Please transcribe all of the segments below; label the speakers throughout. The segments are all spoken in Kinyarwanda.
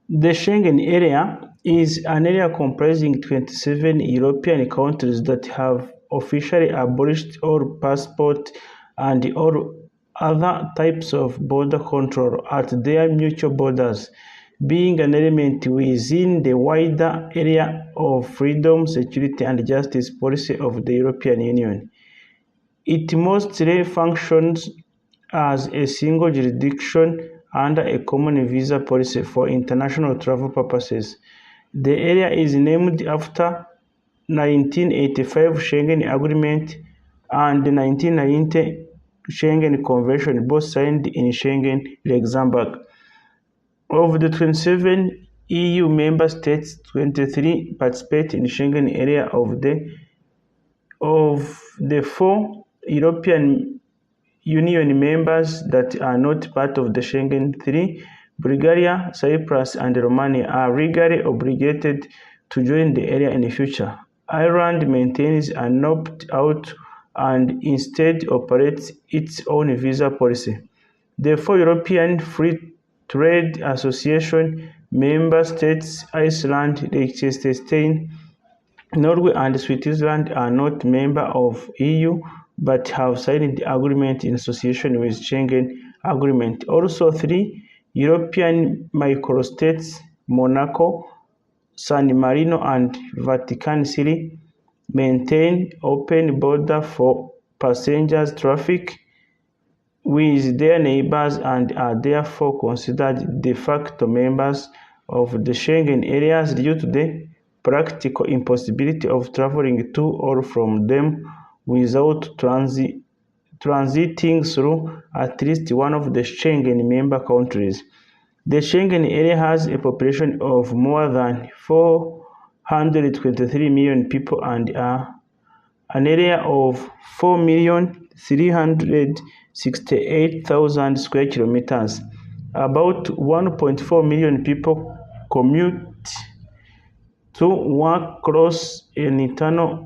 Speaker 1: The Schengen area is an area comprising 27 European countries that have officially abolished all passport and all other types of border control at their mutual borders, being an element within the wider area of freedom, security, and justice policy of the European Union. It mostly functions as a single jurisdiction under a common visa policy for international travel purposes. The area is named after 1985 Schengen Agreement and the 1990 Schengen Convention, both signed in Schengen, Luxembourg. Of the 27 EU member states, 23 participate in Schengen area. Of the 4 European Union members that are not part of the Schengen, 3, Bulgaria, Cyprus, and Romania, are legally obligated to join the area in the future. Ireland maintains an opt-out and instead operates its own visa policy. The 4 European Free Trade Association member states, Iceland, Liechtenstein, Norway, and Switzerland, are not members of EU but have signed the agreement in association with Schengen Agreement. Also, 3 European microstates, Monaco, San Marino, and Vatican City, maintain open border for passengers traffic with their neighbors and are therefore considered de facto members of the Schengen areas due to the practical impossibility of traveling to or from them without transiting through at least one of the Schengen member countries. The Schengen area has a population of more than 423 million people and an area of 4,368,000 square kilometers. About 1.4 million people commute to work across an internal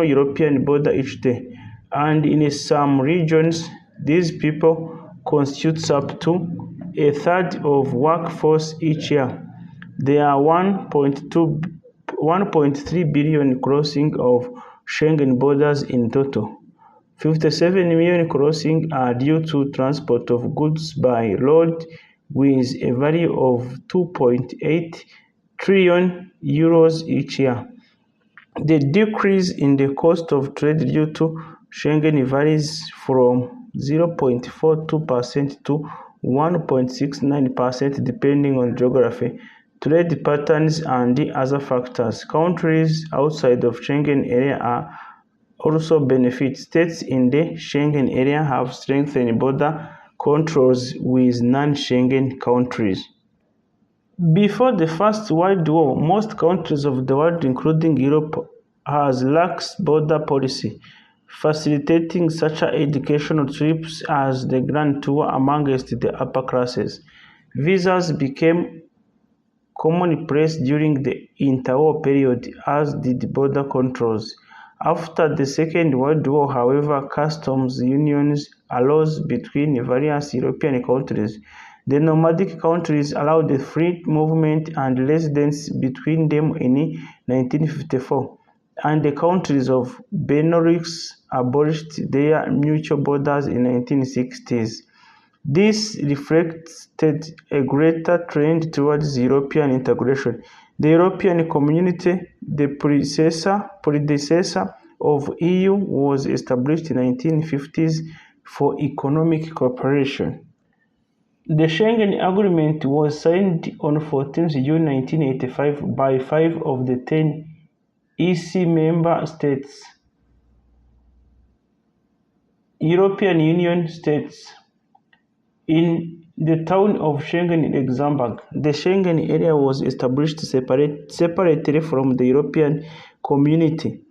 Speaker 1: European border each day, and in some regions, these people constitute up to a third of workforce each year. There are 1.3 billion crossings of Schengen borders in total. 57 million crossings are due to transport of goods by road with a value of 2.8 trillion euros each year. The decrease in the cost of trade due to Schengen varies from 0.42% to 1.69% depending on geography, trade patterns, and other factors. Countries outside of Schengen area are also benefit. States in the Schengen area have strengthened border controls with non-Schengen countries. Before the First World War, most countries of the world, including Europe, has lax border policy, facilitating such educational trips as the Grand Tour amongst the upper classes. Visas became commonplace during the interwar period, as did border controls. After the Second World War, however, customs unions arose between various European countries. The nomadic countries allowed the free movement and residence between them in 1954, and the countries of Benelux abolished their mutual borders in the 1960s. This reflected a greater trend towards European integration. The European Community, the predecessor of EU, was established in the 1950s for economic cooperation. The Schengen Agreement was signed on 14 June 1985 by 5 of the 10 EC member states. European Union states. In the town of Schengen, Luxembourg, the Schengen area was established separately from the European Community.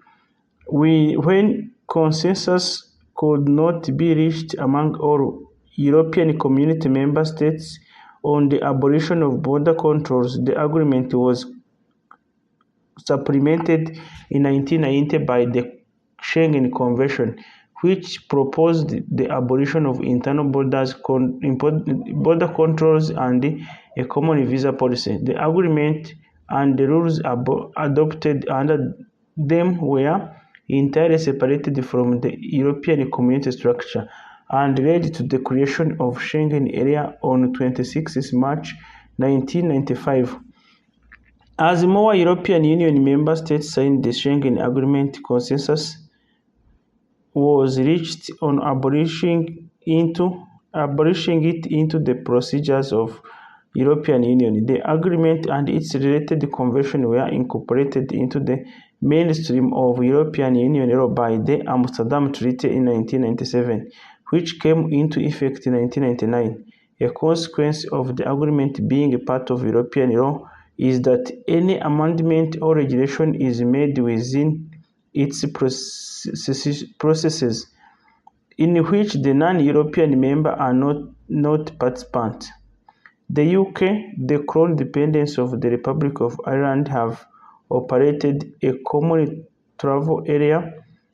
Speaker 1: When consensus could not be reached among all European Community member states on the abolition of border controls, the agreement was supplemented in 1990 by the Schengen Convention, which proposed the abolition of internal border controls and a common visa policy. The agreement and the rules adopted under them were entirely separated from the European Community structure and led to the creation of Schengen area on 26 March 1995. As more European Union member states signed the Schengen Agreement, consensus was reached on abolishing it into the procedures of European Union. The agreement and its related convention were incorporated into the mainstream of European Union law by the Amsterdam Treaty in 1997, which came into effect in 1999. A consequence of the agreement being a part of European law is that any amendment or regulation is made within its processes in which the non-European members are not participants. The UK, the crown dependents of the Republic of Ireland, have operated a common travel area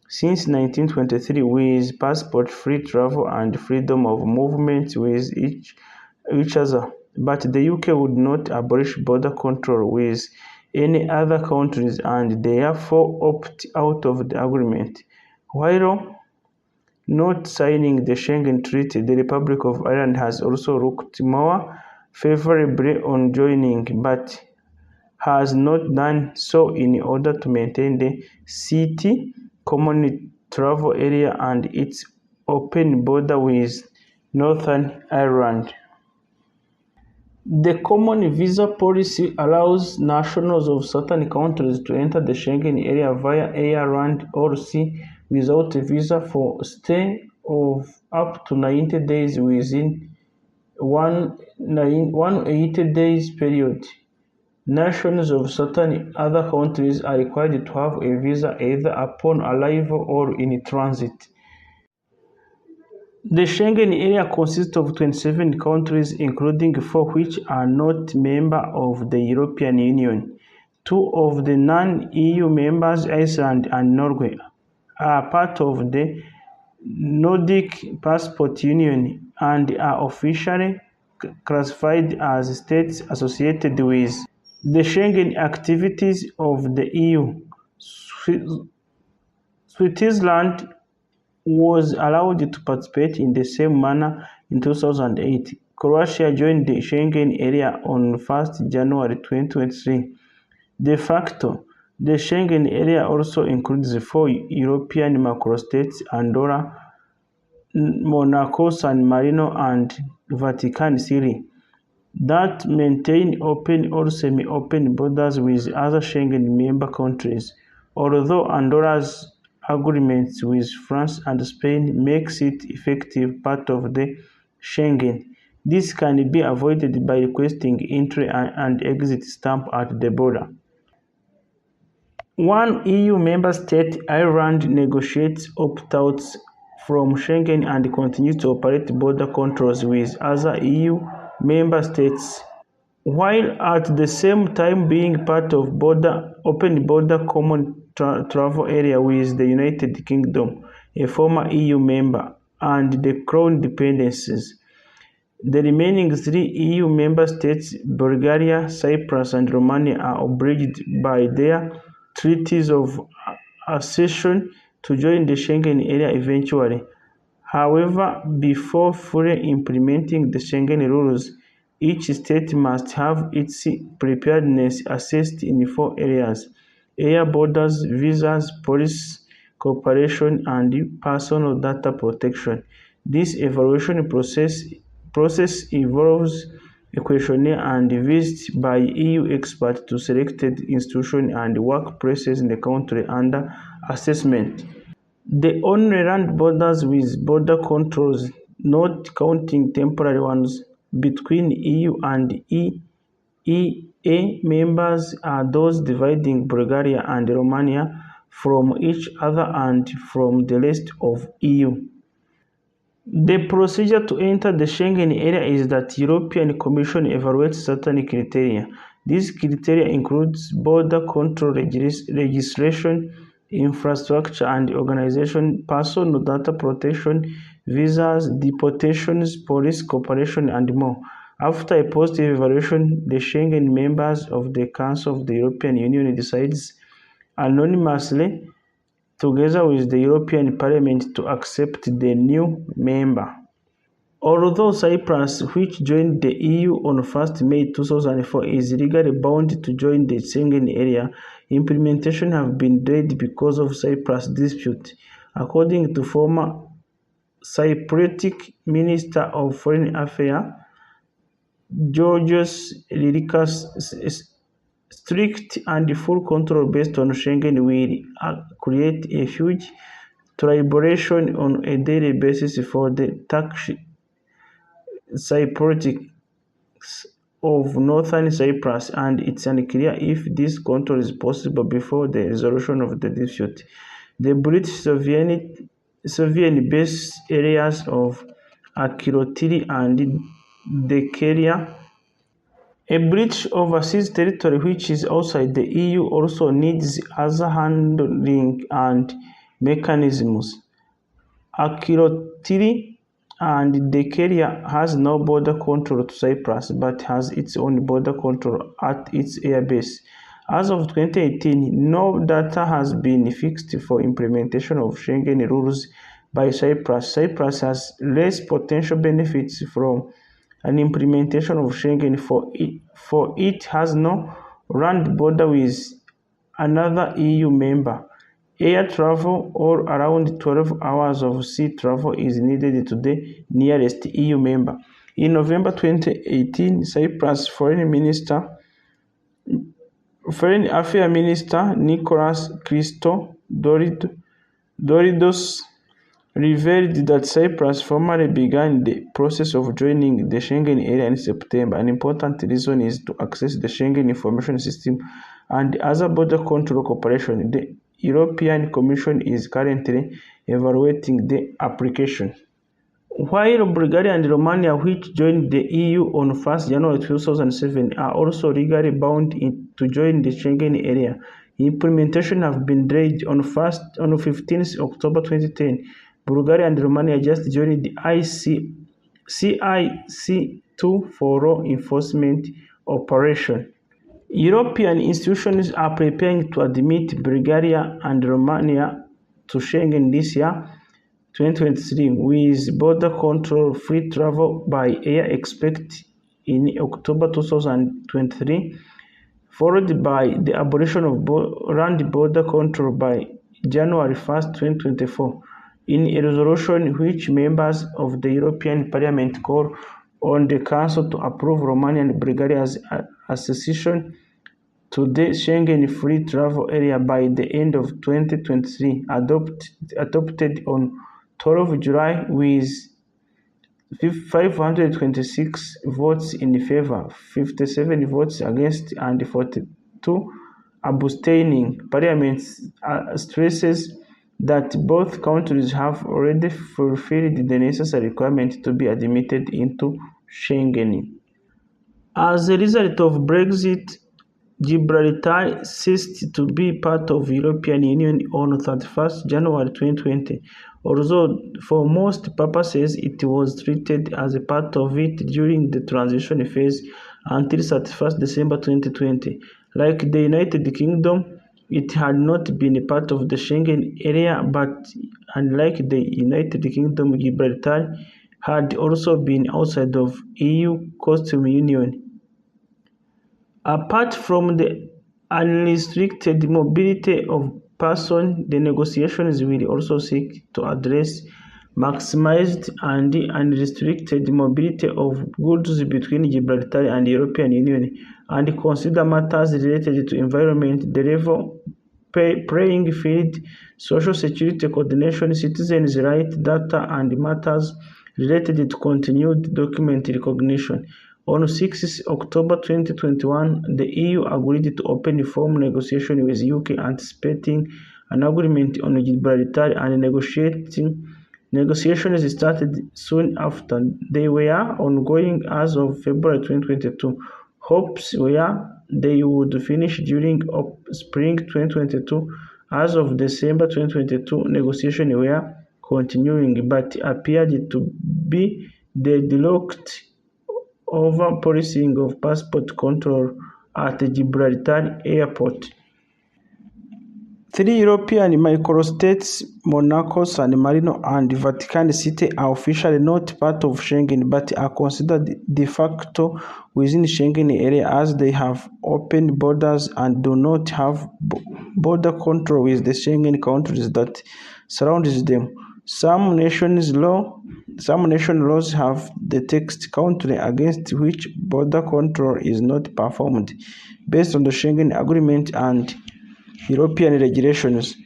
Speaker 1: since 1923 with passport-free travel and freedom of movement with each other. But the UK would not abolish border control with any other countries and therefore opt out of the agreement. While not signing the Schengen Treaty, the Republic of Ireland has also looked more favorably on joining, but has not done so in order to maintain the city common travel area and its open border with Northern Ireland. The common visa policy allows nationals of certain countries to enter the Schengen area via air, land, or sea without a visa for a stay of up to 90 days within one 80 days period. Nationals of certain other countries are required to have a visa either upon arrival or in transit. The Schengen area consists of 27 countries, including 4 which are not members of the European Union. 2 of the non-EU members, Iceland and Norway, are part of the Nordic Passport Union and are officially classified as states associated with the Schengen activities of the EU. Switzerland was allowed to participate in the same manner in 2008. Croatia joined the Schengen area on 1 January 2023. De facto, the Schengen area also includes 4 European macrostates: Andorra, Monaco, San Marino, and Vatican City, that maintain open or semi-open borders with other Schengen member countries, although Andorra's agreements with France and Spain makes it effective part of the Schengen. This can be avoided by requesting entry and exit stamp at the border. One EU member state, Ireland, negotiates opt-outs from Schengen and continues to operate border controls with other EU member states, while at the same time being part of open border common travel area with the United Kingdom, a former EU member, and the Crown dependencies. The remaining 3 EU member states, Bulgaria, Cyprus, and Romania, are obliged by their treaties of accession to join the Schengen area eventually. However, before fully implementing the Schengen rules, each state must have its preparedness assessed in 4 areas: air borders, visas, police cooperation, and personal data protection. This evaluation process involves a questionnaire and visits by EU experts to selected institutions and workplaces in the country under assessment. The only land borders with border controls, not counting temporary ones, between EU and EEA members are those dividing Bulgaria and Romania from each other and from the rest of EU. The procedure to enter the Schengen area is that the European Commission evaluates certain criteria. These criteria include border control registration, infrastructure and organization, personal data protection, visas, deportations, police cooperation, and more. After a positive evaluation, the Schengen members of the Council of the European Union decides anonymously, together with the European Parliament, to accept the new member. Although Cyprus, which joined the EU on 1 May 2004, is legally bound to join the Schengen area, implementation has been delayed because of Cyprus dispute. According to former Cypriotic Minister of Foreign Affairs, Georgios Lirikas, strict and full control based on Schengen will create a huge tribulation on a daily basis for the Turkish Cypriots of northern Cyprus, and it's unclear if this control is possible before the resolution of the dispute. The British Soviet base areas of Akrotiri and Dekeria, a British overseas territory which is outside the EU, also needs other handling and mechanisms. Akrotiri and Dekeria has no border control to Cyprus, but has its own border control at its airbase. As of 2018, no data has been fixed for implementation of Schengen rules by Cyprus. Cyprus has less potential benefits from an implementation of Schengen, for it has no land border with another EU member. Air travel, or around 12 hours of sea travel, is needed to the nearest EU member. In November 2018, Cyprus Foreign Affairs Minister Nicholas Christodoulos revealed that Cyprus formally began the process of joining the Schengen area in September. An important reason is to access the Schengen information system and other border control cooperation. The European Commission is currently evaluating the application. While Bulgaria and Romania, which joined the EU on 1 January 2007, are also legally bound to join the Schengen area, implementation has been delayed. On 15 October 2010, Bulgaria and Romania just joined the CIC2 for law enforcement operation. European institutions are preparing to admit Bulgaria and Romania to Schengen this year, 2023, with border control free travel by air expected in October 2023, followed by the abolition of land border control by January 1, 2024. In a resolution which members of the European Parliament call on the Council to approve Romania and Bulgaria's accession to the Schengen free travel area by the end of 2023, adopted on 12 July with 526 votes in favor, 57 votes against, and 42 abstaining. Parliament stresses that both countries have already fulfilled the necessary requirement to be admitted into Schengen. As a result of Brexit, Gibraltar ceased to be part of the European Union on 31 January 2020, although for most purposes it was treated as a part of it during the transition phase until 31 December 2020. Like the United Kingdom, it had not been a part of the Schengen area, but unlike the United Kingdom, Gibraltar had also been outside of EU customs union. Apart from the unrestricted mobility of persons, the negotiations will also seek to address maximized and unrestricted mobility of goods between Gibraltar and the European Union, and consider matters related to environment, the level playing field, social security coordination, citizens' rights, data, and matters related to continued document recognition. On 6 October 2021, the EU agreed to open formal negotiations with UK, anticipating an agreement on Gibraltar, and negotiations started soon after. They were ongoing as of February 2022. Hopes were they would finish during spring 2022 As of December 2022, negotiations were continuing but appeared to be deadlocked over policing of passport control at Gibraltar Airport. Three European microstates, Monaco, San Marino, and Vatican City, are officially not part of Schengen but are considered de facto within Schengen area as they have open borders and do not have border control with the Schengen countries that surround them. Some nations laws have the text country against which border control is not performed, based on the Schengen Agreement and European regulations,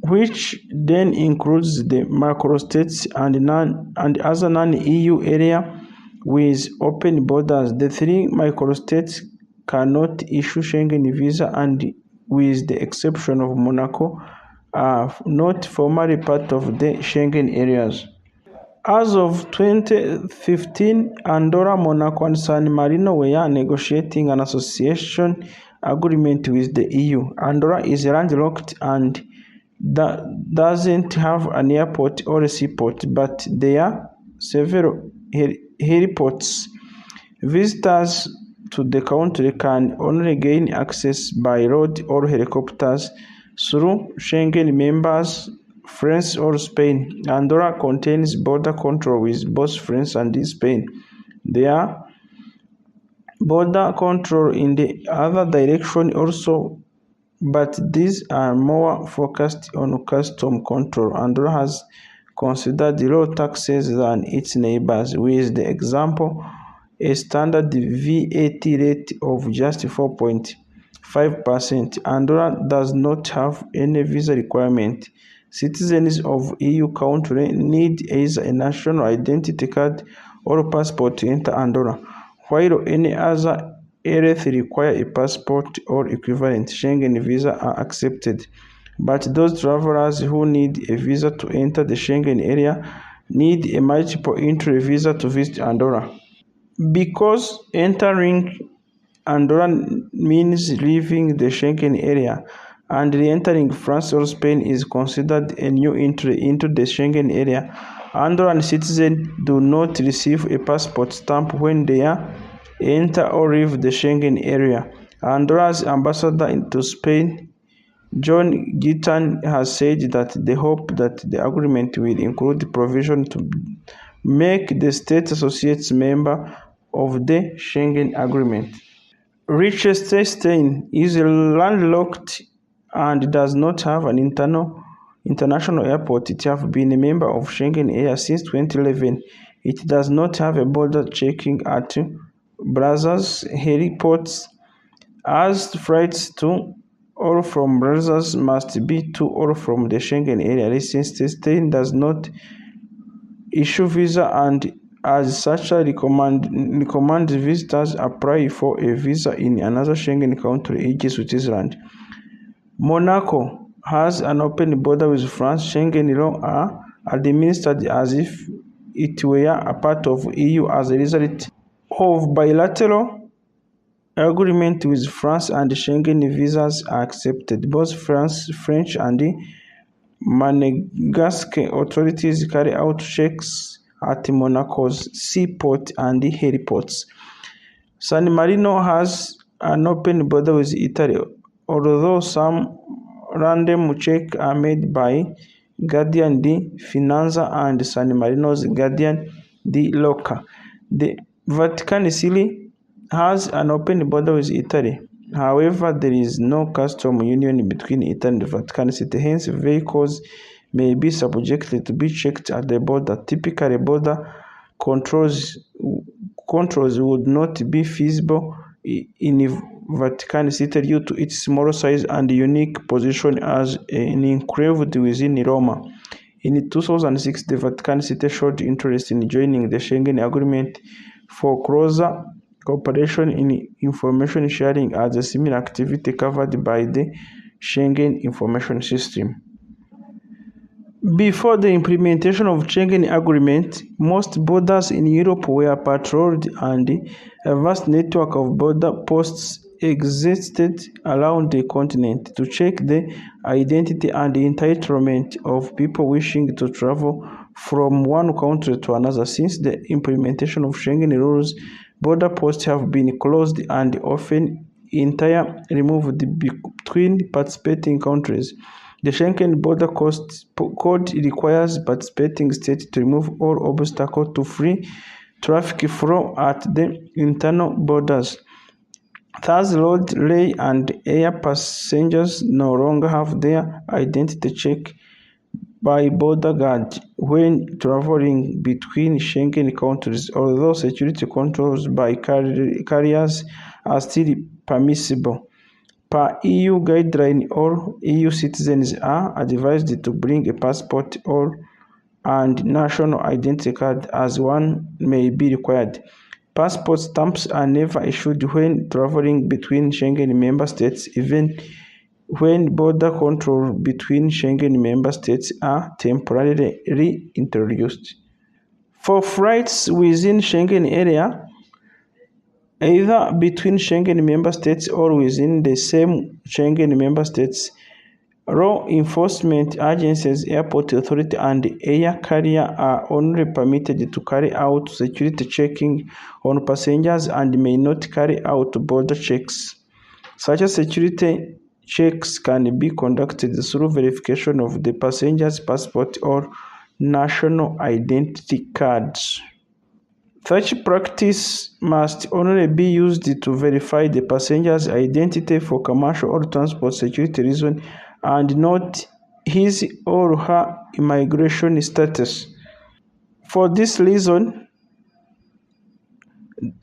Speaker 1: which then includes the microstates and other non-EU area with open borders. The three microstates cannot issue Schengen visa and, with the exception of Monaco, are not formally part of the Schengen areas. As of 2015, Andorra, Monaco, and San Marino were negotiating an association agreement with the EU. Andorra is landlocked and doesn't have an airport or a seaport, but there are several heliports. Visitors to the country can only gain access by road or helicopters through Schengen members, France or Spain. Andorra contains border control with both France and Spain. There are border control in the other direction also, but these are more focused on custom control. Andorra has considered low taxes than its neighbors, with the example a standard VAT rate of just 4.5%. Andorra does not have any visa requirement. Citizens of EU country need either a national identity card or passport to enter Andorra, while any other areas require a passport or equivalent Schengen visa are accepted. But those travelers who need a visa to enter the Schengen area need a multiple entry visa to visit Andorra. Because entering Andorra means leaving the Schengen area, and re-entering France or Spain is considered a new entry into the Schengen area, Andorran citizens do not receive a passport stamp when they enter or leave the Schengen area. Andorra's ambassador to Spain, John Gittan, has said that they hope that the agreement will include provision to make the state associates member of the Schengen Agreement. Liechtenstein is landlocked and does not have an international airport. It has been a member of Schengen area since 2011. It does not have a border checking at Brussels heliports, as flights to or from Brussels must be to or from the Schengen area. Liechtenstein does not issue visa and as such recommend visitors apply for a visa in another Schengen country, e.g. Switzerland. Monaco has an open border with France. Schengen law are administered as if it were a part of EU as a result of bilateral agreement with France, and Schengen visas are accepted. Both French and Monegasque authorities carry out checks at Monaco's seaport and heliports. San Marino has an open border with Italy, although some random checks are made by Guardian di Finanza and San Marino's Guardian di Loca. The Vatican City has an open border with Italy. However, there is no custom union between Italy and the Vatican City, hence vehicles may be subjected to be checked at the border. Typically, border controls would not be feasible in Vatican City due to its small size and unique position as an enclave within Rome. In 2006, the Vatican City showed interest in joining the Schengen Agreement for closer cooperation in information sharing as a similar activity covered by the Schengen Information System. Before the implementation of Schengen Agreement, most borders in Europe were patrolled and a vast network of border posts existed around the continent to check the identity and entitlement of people wishing to travel from one country to another. Since the implementation of Schengen rules, border posts have been closed and often entirely removed between participating countries. The Schengen Border Code requires participating states to remove all obstacles to free traffic from at the internal borders. Thus, road, rail, and air passengers no longer have their identity checked by border guards when traveling between Schengen countries, although security controls by carriers are still permissible. Per EU guideline, all EU citizens are advised to bring a passport and national identity card, as one may be required. Passport stamps are never issued when traveling between Schengen member states, even when border control between Schengen member states are temporarily reintroduced. For flights within Schengen area, either between Schengen member states or within the same Schengen member states, law enforcement agencies, airport authority, and air carrier are only permitted to carry out security checking on passengers and may not carry out border checks. Such security checks can be conducted through verification of the passenger's passport or national identity cards. Such practice must only be used to verify the passenger's identity for commercial or transport security reasons and not his or her immigration status. For this reason,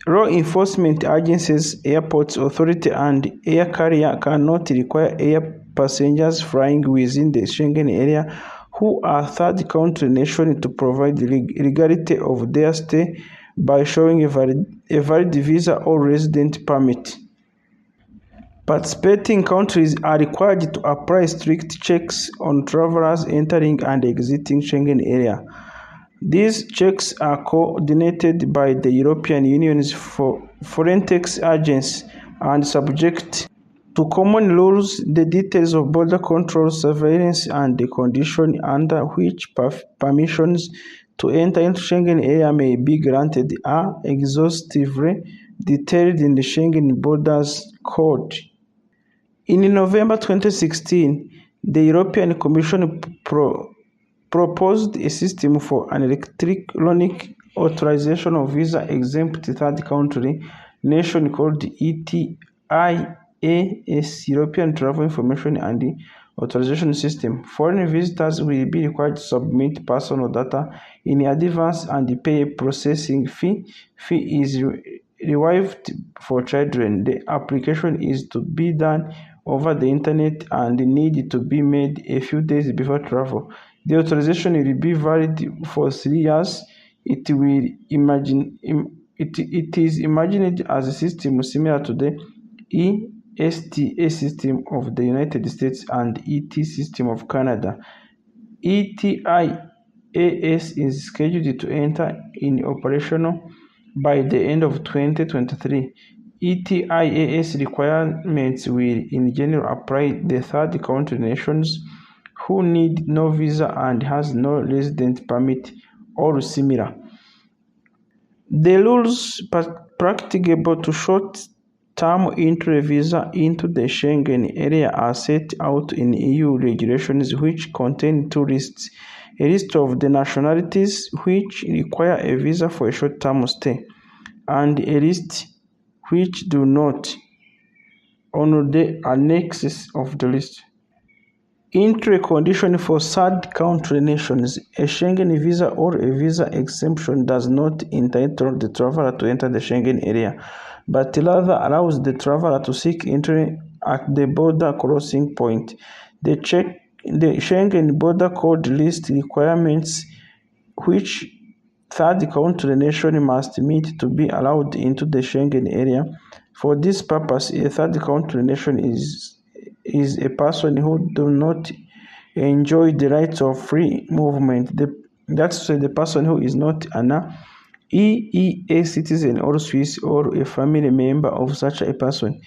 Speaker 1: law enforcement agencies, airport authority, and air carrier cannot require air passengers flying within the Schengen area who are third country nationals to provide the legality of their stay by showing a valid visa or resident permit. Participating countries are required to apply strict checks on travelers entering and exiting Schengen area. These checks are coordinated by the European Union's forensics agency and subject to common rules. The details of border control, surveillance, and the conditions under which permissions to enter into Schengen area may be granted are exhaustively detailed in the Schengen Borders Code. In November 2016, the European Commission proposed a system for an electronic authorization of visa-exempt third country nation called ETIAS, European Travel Information and Authorization System. Foreign visitors will be required to submit personal data in advance and pay a processing fee. Fee is waived for children. The application is to be done over the internet and need to be made a few days before travel. The authorization will be valid for 3 years. It is imagined as a system similar to the ESTA system of the United States and ET system of Canada. ETIAS is scheduled to enter in operational by the end of 2023. ETIAS requirements will in general apply to the third country nations who need no visa and has no resident permit or similar. The rules practicable to short-term entry visa into the Schengen area are set out in EU regulations which contain two lists: a list of the nationalities which require a visa for a short-term stay, and a list which do not, on the annexes of the list. Entry condition for third country nations: a Schengen visa or a visa exemption does not entitle the traveler to enter the Schengen area, but rather allows the traveler to seek entry at the border crossing point. The Schengen Border Code lists requirements which third country nation must meet to be allowed into the Schengen area. For this purpose, a third country nation is a person who does not enjoy the rights of free movement. That's the person who is not an EEA citizen or Swiss or a family member of such a person.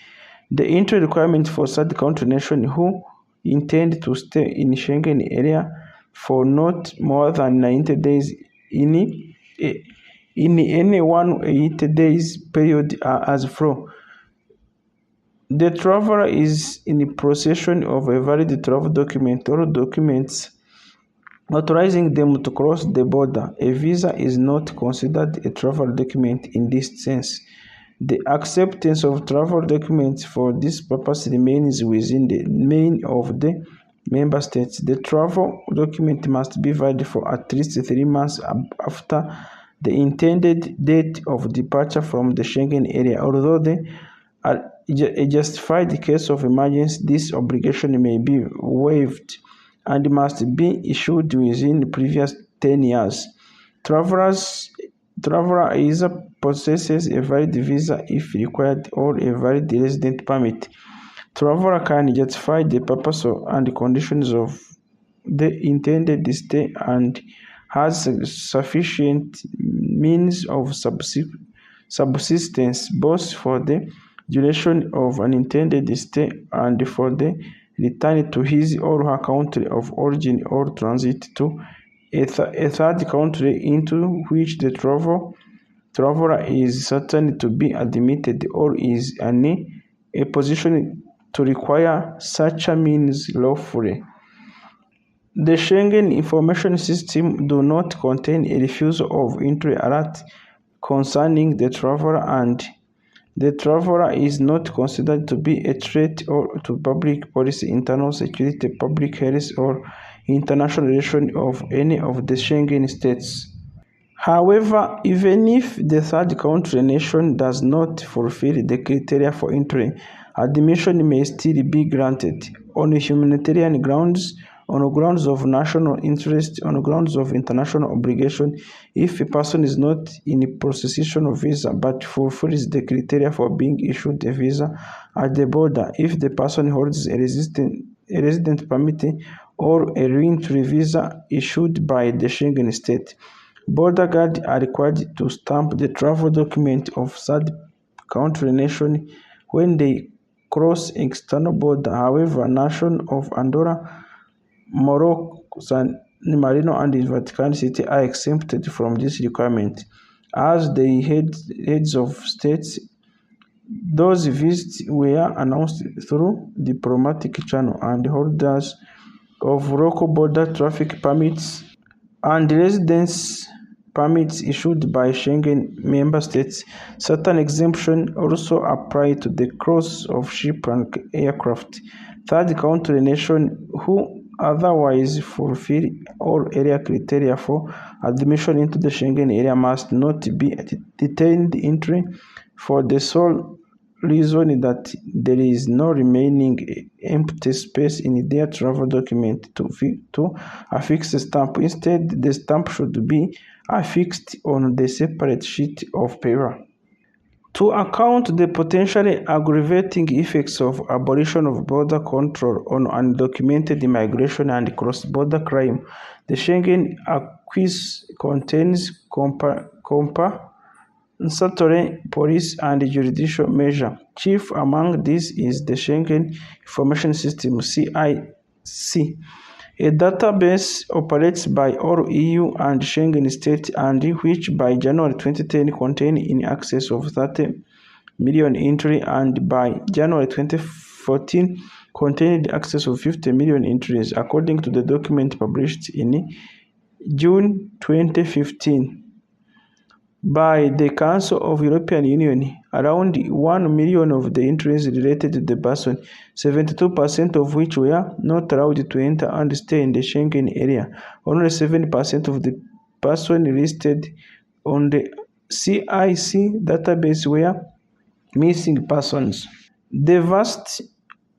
Speaker 1: The entry requirement for third country nationals who intend to stay in Schengen area for not more than 90 days in any 180 days period are as follows. The traveler is in possession of a valid travel document or documents authorizing them to cross the border. A visa is not considered a travel document in this sense. The acceptance of travel documents for this purpose remains within the domain of the member states. The travel document must be valid for at least 3 months after the intended date of departure from the Schengen area. Although a justified case of emergency, this obligation may be waived and must be issued within the previous 10 years. Traveler either possesses a valid visa if required or a valid resident permit. Traveler can justify the purpose and conditions of the intended stay and has sufficient means of subsistence both for the duration of an intended stay and for the return to his or her country of origin or transit to a third country into which the traveler is certain to be admitted or is in a position to require such a means lawfully. The Schengen Information System do not contain a refusal of entry alert concerning the traveler, and the traveler is not considered to be a threat or to public policy, internal security, public health, or international relations of any of the Schengen states. However, even if the third country nation does not fulfill the criteria for entry, admission may still be granted on humanitarian grounds, on grounds of national interest, on grounds of international obligation, if a person is not in possession of visa but fulfills the criteria for being issued a visa at the border, if the person holds a resident permit or a re-entry visa issued by the Schengen state. Border guards are required to stamp the travel document of third country nation when they cross external border. However, nations of Andorra, Morocco, San Marino, and the Vatican City are exempted from this requirement. As the heads of states, those visits were announced through diplomatic channel, and holders of local border traffic permits and residence permits issued by Schengen member states. Certain exemptions also apply to the cross of ship and aircraft. Third country nations who otherwise fulfill all area criteria for admission into the Schengen area must not be detained entry for the sole reason that there is no remaining empty space in their travel document to affix a stamp. Instead, the stamp should be affixed on the separate sheet of paper. To account the potentially aggravating effects of abolition of border control on undocumented immigration and cross-border crime, the Schengen Acquis contains compensatory police and judicial measures. Chief among these is the Schengen Information System (CIC), a database operates by all EU and Schengen states and which by January 2010 contained in excess of 30 million entries and by January 2014 contained in excess of 50 million entries, according to the document published in June 2015 by the Council of European Union. Around 1 million of the entries related to the person, 72% of which were not allowed to enter and stay in the Schengen area. Only 7% of the persons listed on the CIC database were missing persons. The vast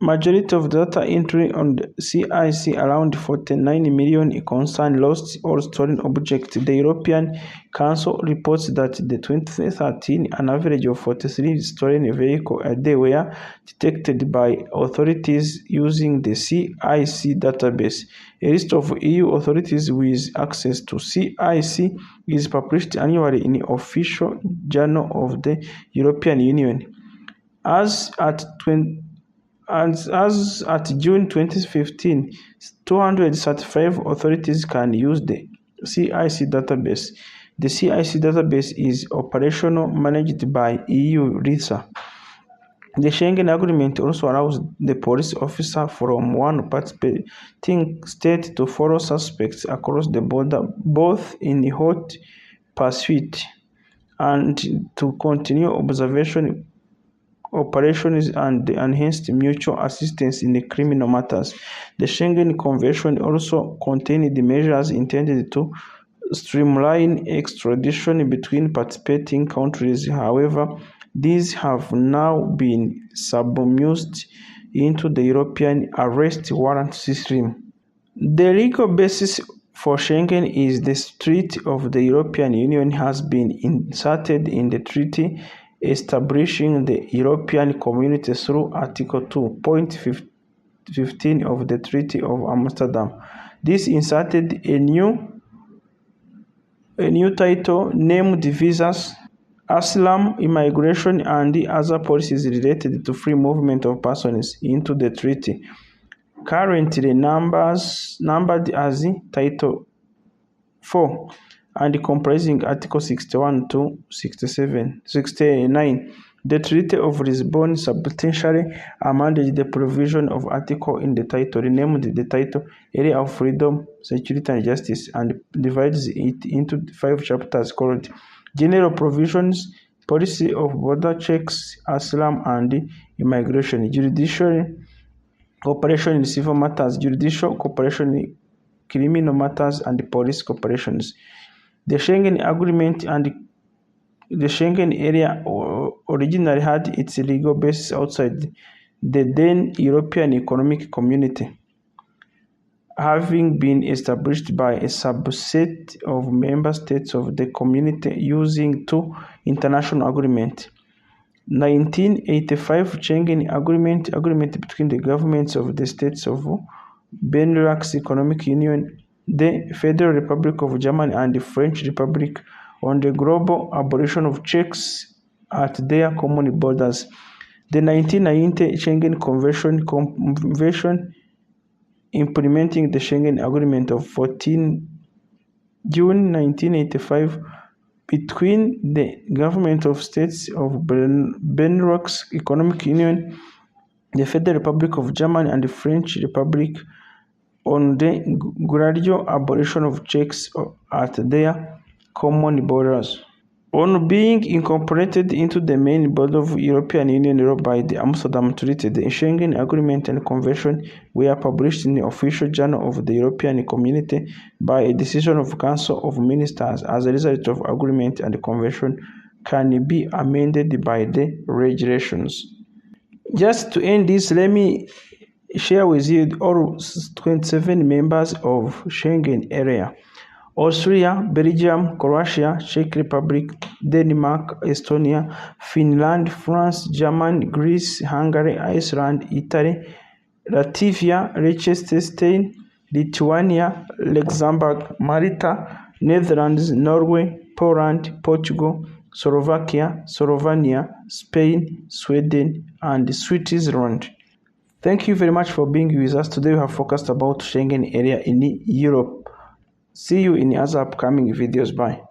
Speaker 1: majority of data entry on the CIC, around 49 million, concern lost or stolen objects. The European Council reports that in 2013, an average of 43 stolen vehicles a day were detected by authorities using the CIC database. A list of EU authorities with access to CIC is published annually in the official journal of the European Union. As at June 2015, 235 authorities can use the CIC database. The CIC database is operational, managed by EU LISA. The Schengen Agreement also allows the police officer from one participating state to follow suspects across the border, both in hot pursuit and to continue observation operations and enhanced mutual assistance in the criminal matters. The Schengen Convention also contained the measures intended to streamline extradition between participating countries. However, these have now been submerged into the European arrest warrant system. The legal basis for Schengen is the Treaty of the European Union has been inserted in the treaty establishing the European Community through Article 2.15 of the Treaty of Amsterdam. This inserted a new title named Visas, Asylum, Immigration, and the other policies related to free movement of persons into the treaty. Currently numbered as Title 4 and comprising Article 61 to 69. The Treaty of Lisbon substantially amended the provision of article in the title, renamed the title Area of Freedom, Security and Justice, and divides it into 5 chapters called General Provisions, Policy of Border Checks, Asylum and Immigration, Judicial Cooperation in Civil Matters, Judicial Cooperation in Criminal Matters, and Police Cooperations. The Schengen Agreement and the Schengen area originally had its legal basis outside the then European Economic Community, having been established by a subset of member states of the community using 2 international agreements. 1985 Schengen Agreement between the governments of the states of Benelux Economic Union, the Federal Republic of Germany, and the French Republic on the global abolition of checks at their common borders. The 1990 Schengen Convention implementing the Schengen Agreement of 14 June 1985 between the government of states of Benelux Economic Union, the Federal Republic of Germany, and the French Republic on the gradual abolition of checks at their common borders. On being incorporated into the main body of European Union law by the Amsterdam Treaty, the Schengen Agreement and Convention were published in the official journal of the European Community by a decision of Council of Ministers. As a result of agreement and convention can be amended by the regulations. Just to end this, let me share with you all 27 members of Schengen area: Austria, Belgium, Croatia, Czech Republic, Denmark, Estonia, Finland, France, Germany, Greece, Hungary, Iceland, Italy, Latvia, Liechtenstein, Lithuania, Luxembourg, Malta, Netherlands, Norway, Poland, Portugal, Slovakia, Slovenia, Spain, Sweden, and Switzerland. Thank you very much for being with us. Today we have focused about Schengen area in Europe. See you in other upcoming videos. Bye.